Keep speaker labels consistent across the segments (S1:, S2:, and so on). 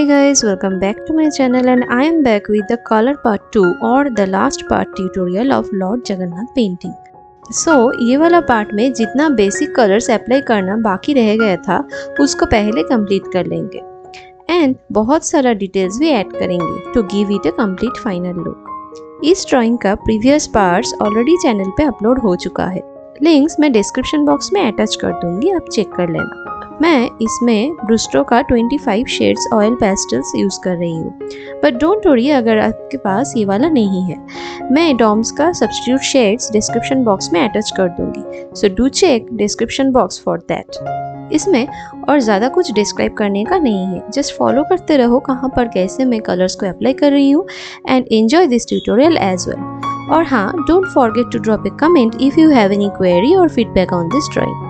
S1: guys, welcome back to my channel and I am back with the color part 2 or the last part tutorial of Lord Jagannath painting. ये वाला part में जितना basic colours apply करना बाकी रह गया था उसको पहले कंप्लीट कर लेंगे एंड बहुत सारा डिटेल्स भी ऐड करेंगे to give it a complete final look. इस ड्राइंग का प्रीवियस पार्ट्स ऑलरेडी चैनल पे अपलोड हो चुका है, लिंक्स मैं डिस्क्रिप्शन बॉक्स में अटैच कर दूंगी, आप चेक कर लेना। मैं इसमें ब्रुस्ट्रो का 25 शेड्स ऑयल पेस्टल्स यूज़ कर रही हूँ, बट डोंट वरी अगर आपके पास ये वाला नहीं है, मैं डॉम्स का सब्स्टिट्यूट शेड्स डिस्क्रिप्शन बॉक्स में अटैच कर दूंगी, so do check description box for that. इसमें और ज़्यादा कुछ डिस्क्राइब करने का नहीं है, जस्ट फॉलो करते रहो कहाँ पर कैसे मैं कलर्स को अप्लाई कर रही हूँ and enjoy this tutorial as well. और हाँ, don't forget to drop a comment if you have any query और feedback on this drawing.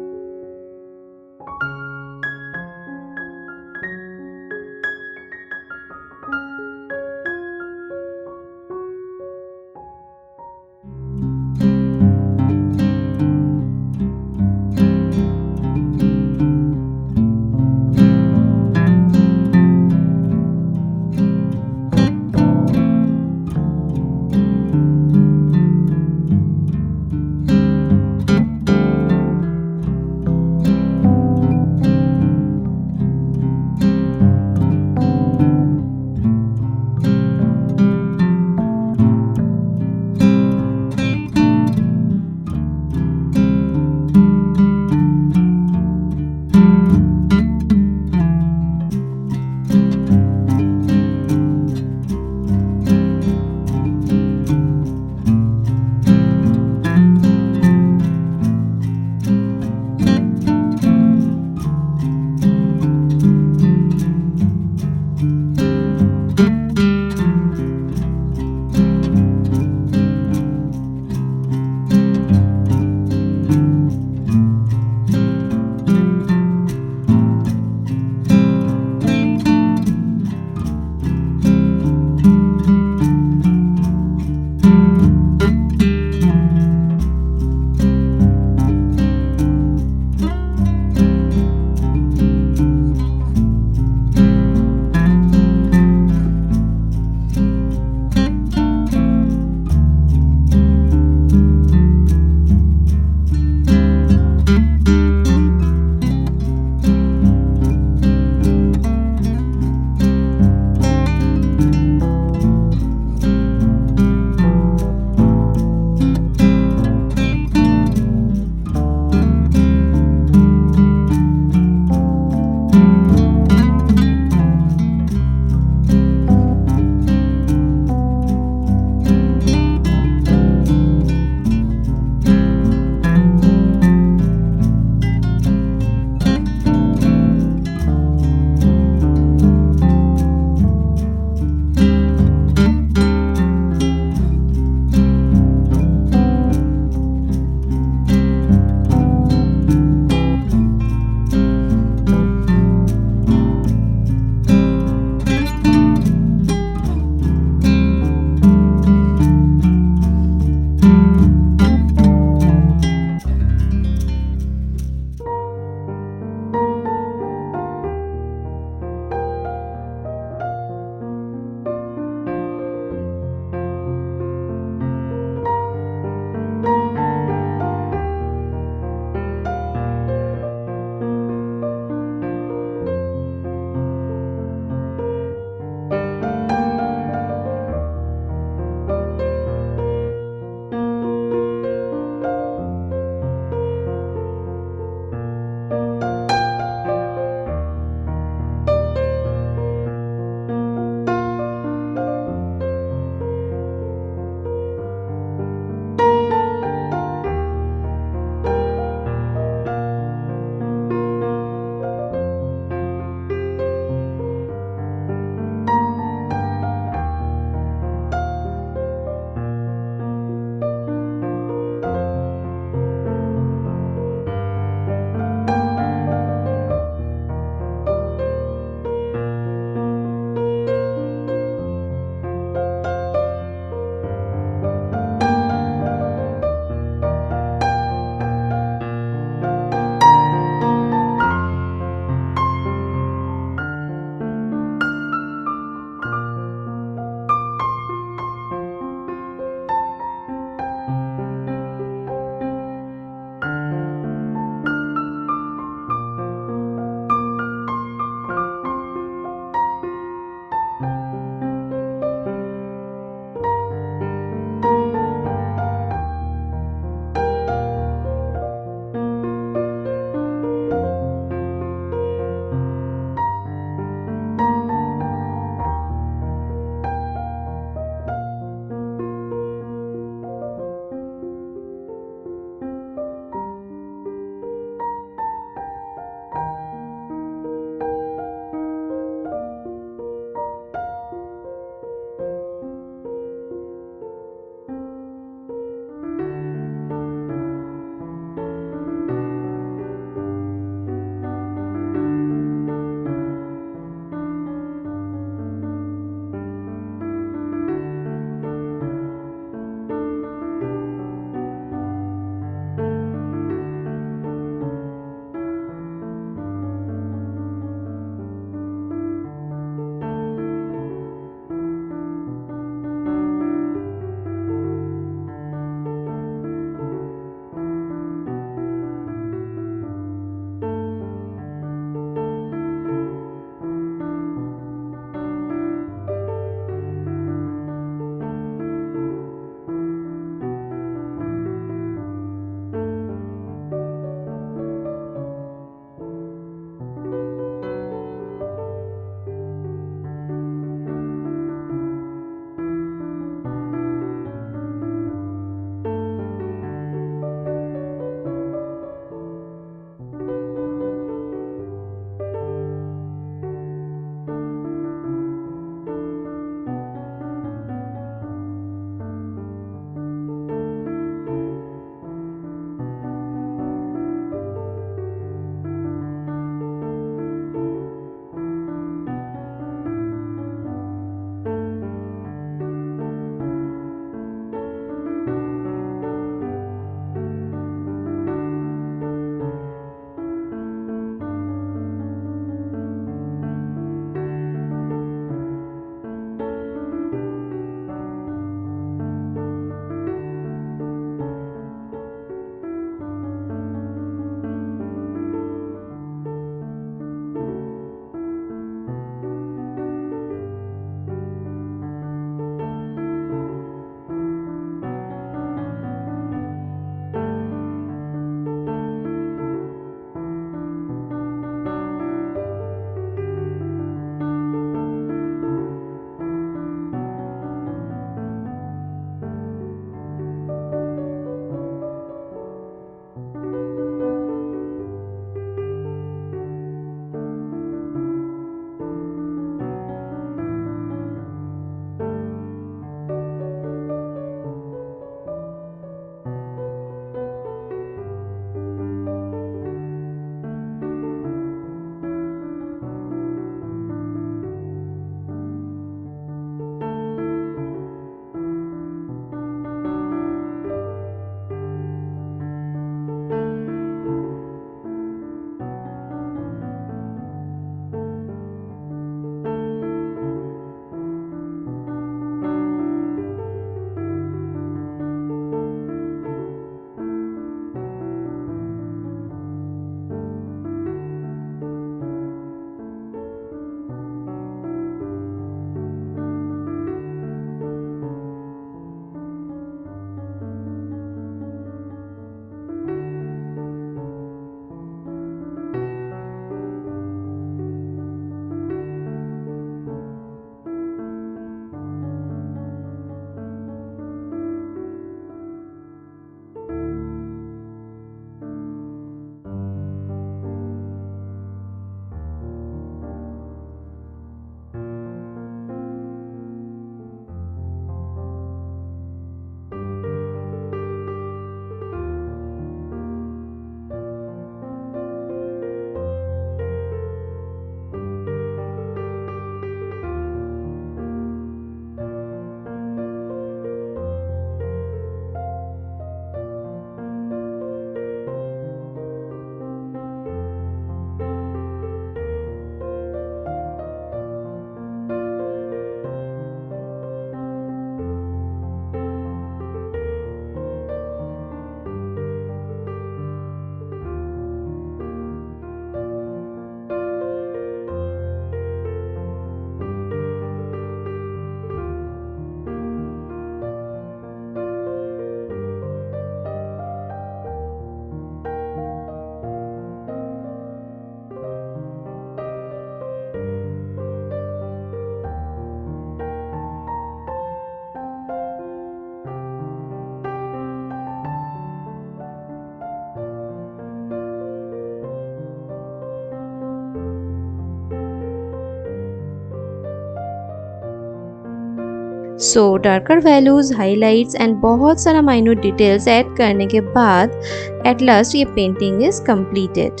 S1: So darker values, highlights and बहुत सारा माइन्यूट डिटेल्स ऐड करने के बाद एट लास्ट ये painting is completed.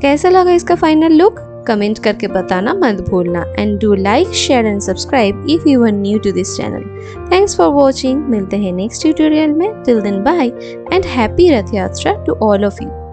S1: कैसा लगा इसका फाइनल लुक? कमेंट करके बताना मत भूलना and do like, share and subscribe if you are new to this channel. Thanks for watching. मिलते हैं नेक्स्ट ट्यूटोरियल में। Till then bye and happy Rath Yatra to all of you.